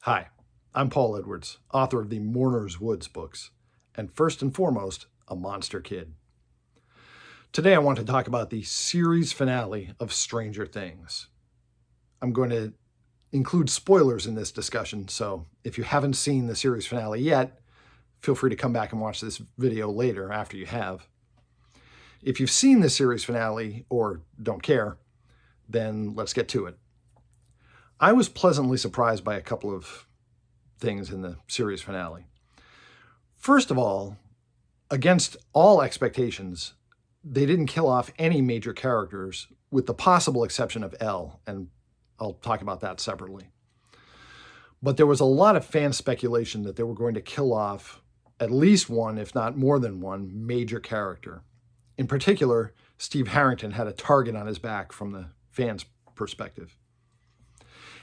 Hi, I'm Paul Edwards, author of the Mourners Woods books, and first and foremost, a monster kid. Today I want to talk about the series finale of Stranger Things. I'm going to include spoilers in this discussion, so if you haven't seen the series finale yet, feel free to come back and watch this video later after you have. If you've seen the series finale or don't care, then let's get to it. I was pleasantly surprised by a couple of things in the series finale. First of all, against all expectations, they didn't kill off any major characters with the possible exception of Elle, and I'll talk about that separately. But there was a lot of fan speculation that they were going to kill off at least one, if not more than one, major character. In particular, Steve Harrington had a target on his back from the fans' perspective.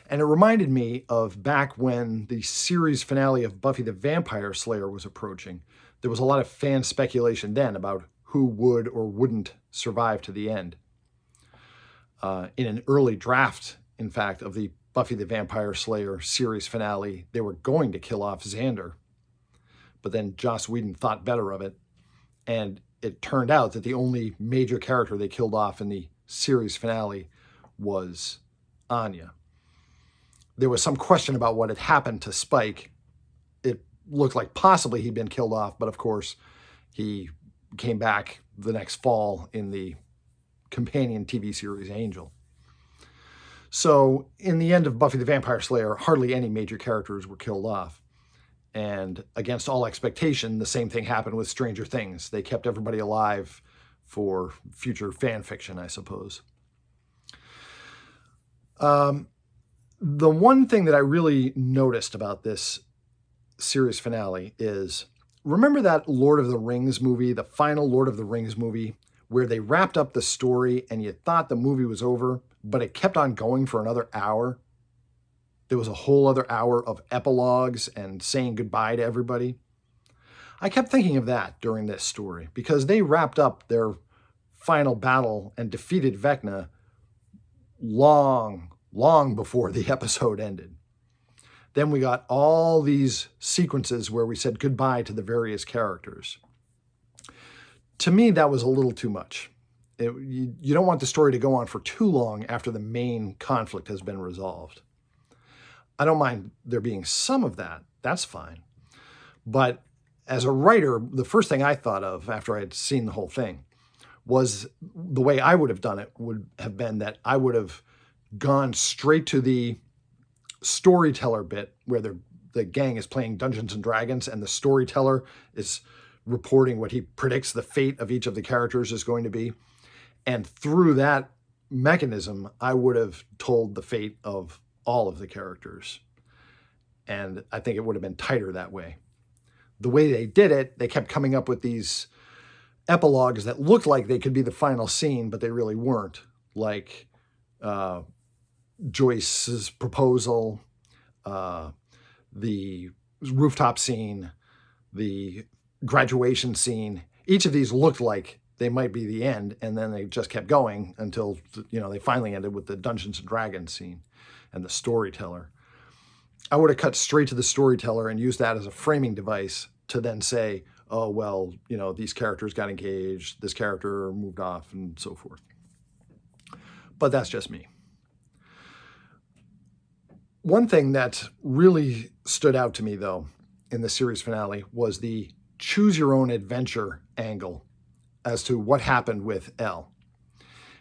And it reminded me of back when the series finale of Buffy the Vampire Slayer was approaching. There was a lot of fan speculation then about who would or wouldn't survive to the end. In an early draft, in fact, of the Buffy the Vampire Slayer series finale, they were going to kill off Xander. But then Joss Whedon thought better of it, and it turned out that the only major character they killed off in the series finale was Anya. There was some question about what had happened to Spike. It looked like possibly he'd been killed off, but of course he came back the next fall in the companion TV series Angel. So in the end of Buffy the Vampire Slayer, hardly any major characters were killed off. And against all expectation, the same thing happened with Stranger Things. They kept everybody alive for future fan fiction, I suppose. The one thing that I really noticed about this series finale is, remember that Lord of the Rings movie, the final Lord of the Rings movie, where they wrapped up the story and you thought the movie was over, but it kept on going for another hour? There was a whole other hour of epilogues and saying goodbye to everybody. I kept thinking of that during this story because they wrapped up their final battle and defeated Vecna long before the episode ended. Then we got all these sequences where we said goodbye to the various characters. To me, that was a little too much. You don't want the story to go on for too long after the main conflict has been resolved. I don't mind there being some of that. That's fine. But as a writer, the first thing I thought of after I had seen the whole thing was the way I would have done it would have been that I would have gone straight to the storyteller bit where the gang is playing Dungeons and Dragons and the storyteller is reporting what he predicts the fate of each of the characters is going to be. And through that mechanism, I would have told the fate of all of the characters. And I think it would have been tighter that way. The way they did it, they kept coming up with these epilogues that looked like they could be the final scene, but they really weren't. Like Joyce's proposal, the rooftop scene, the graduation scene. Each of these looked like they might be the end, and then they just kept going until they finally ended with the Dungeons and Dragons scene and the storyteller. I would have cut straight to the storyteller and used that as a framing device to then say, oh, well, these characters got engaged, this character moved off, and so forth. But that's just me. One thing that really stood out to me, though, in the series finale was the choose-your-own-adventure angle as to what happened with Elle.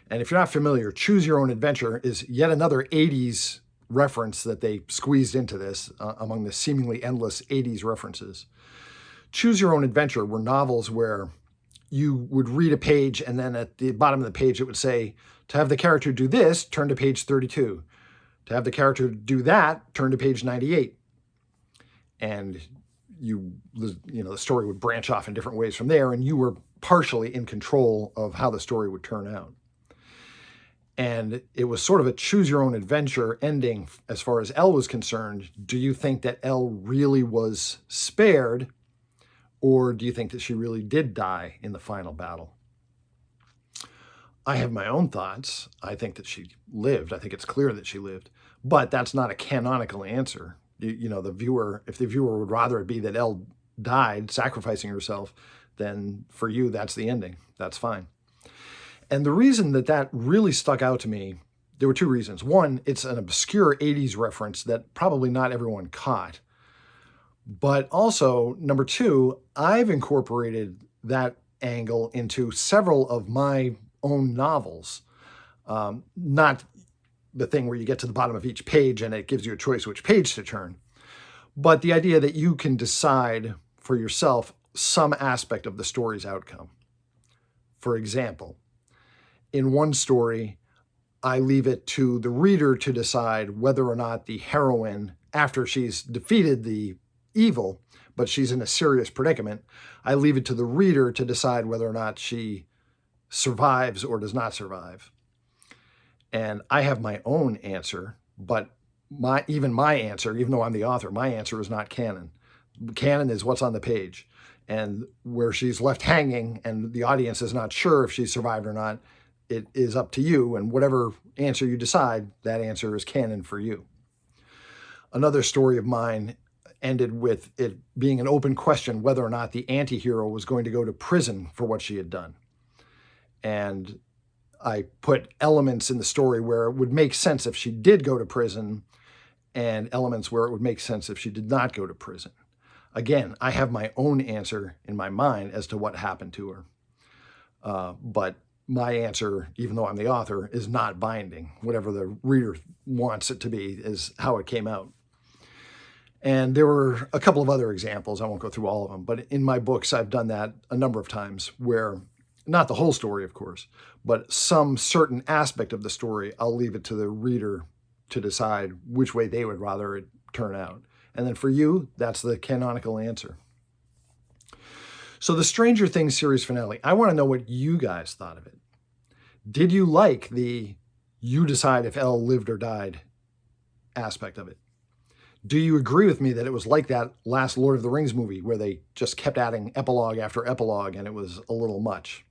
And if you're not familiar, Choose Your Own Adventure is yet another 80s reference that they squeezed into this among the seemingly endless 80s references. Choose Your Own Adventure were novels where you would read a page and then at the bottom of the page it would say, to have the character do this, turn to page 32. To have the character do that, turn to page 98. And the story would branch off in different ways from there, and you were partially in control of how the story would turn out. And it was sort of a choose-your-own-adventure ending as far as Elle was concerned. Do you think that Elle really was spared, or do you think that she really did die in the final battle? I have my own thoughts. I think that she lived. I think it's clear that she lived. But that's not a canonical answer. The viewer, if the viewer would rather it be that Elle died sacrificing herself, then for you, that's the ending. That's fine. And the reason that really stuck out to me, there were two reasons. One, it's an obscure 80s reference that probably not everyone caught. But also, number two, I've incorporated that angle into several of my own novels. Not the thing where you get to the bottom of each page and it gives you a choice which page to turn, but the idea that you can decide for yourself some aspect of the story's outcome. For example, in one story, I leave it to the reader to decide whether or not the heroine, after she's defeated the evil, but she's in a serious predicament, I leave it to the reader to decide whether or not she survives or does not survive. And I have my own answer, but my answer, even though I'm the author, my answer is not canon. Canon is what's on the page. And where she's left hanging and the audience is not sure if she survived or not, it is up to you. And whatever answer you decide, that answer is canon for you. Another story of mine ended with it being an open question whether or not the anti-hero was going to go to prison for what she had done. And I put elements in the story where it would make sense if she did go to prison and elements where it would make sense if she did not go to prison. Again, I have my own answer in my mind as to what happened to her. But my answer, even though I'm the author, is not binding. Whatever the reader wants it to be is how it came out. And there were a couple of other examples. I won't go through all of them, but in my books, I've done that a number of times where, not the whole story, of course, but some certain aspect of the story, I'll leave it to the reader to decide which way they would rather it turn out. And then for you, that's the canonical answer. So the Stranger Things series finale, I want to know what you guys thought of it. Did you like the you decide if Elle lived or died aspect of it? Do you agree with me that it was like that last Lord of the Rings movie where they just kept adding epilogue after epilogue and it was a little much?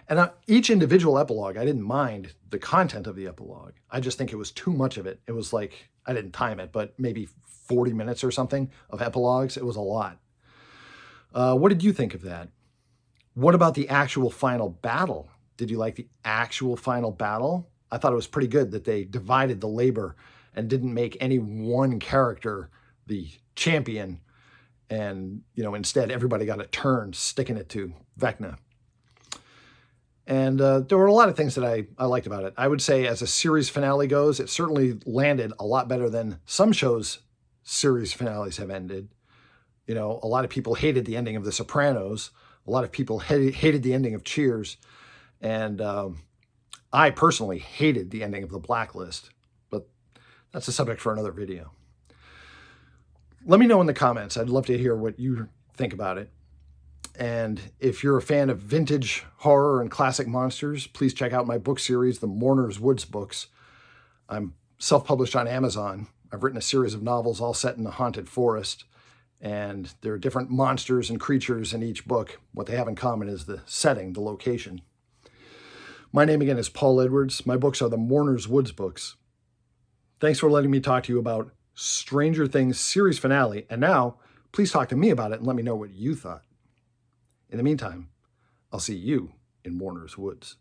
And each individual epilogue, I didn't mind the content of the epilogue. I just think it was too much of it. It was like, I didn't time it, but maybe 40 minutes or something of epilogues. It was a lot. What did you think of that? What about the actual final battle? Did you like the actual final battle? I thought it was pretty good that they divided the labor and didn't make any one character the champion. And, instead everybody got a turn sticking it to Vecna. And there were a lot of things that I liked about it. I would say as a series finale goes, it certainly landed a lot better than some shows' series finales have ended. A lot of people hated the ending of The Sopranos. A lot of people hated the ending of Cheers. And I personally hated the ending of The Blacklist. But that's a subject for another video. Let me know in the comments. I'd love to hear what you think about it. And if you're a fan of vintage horror and classic monsters, please check out my book series, the Mourners Woods books. I'm self-published on Amazon. I've written a series of novels all set in a haunted forest. And there are different monsters and creatures in each book. What they have in common is the setting, the location. My name again is Paul Edwards. My books are the Mourners Woods books. Thanks for letting me talk to you about Stranger Things series finale. And now, please talk to me about it and let me know what you thought. In the meantime, I'll see you in Mourners Woods.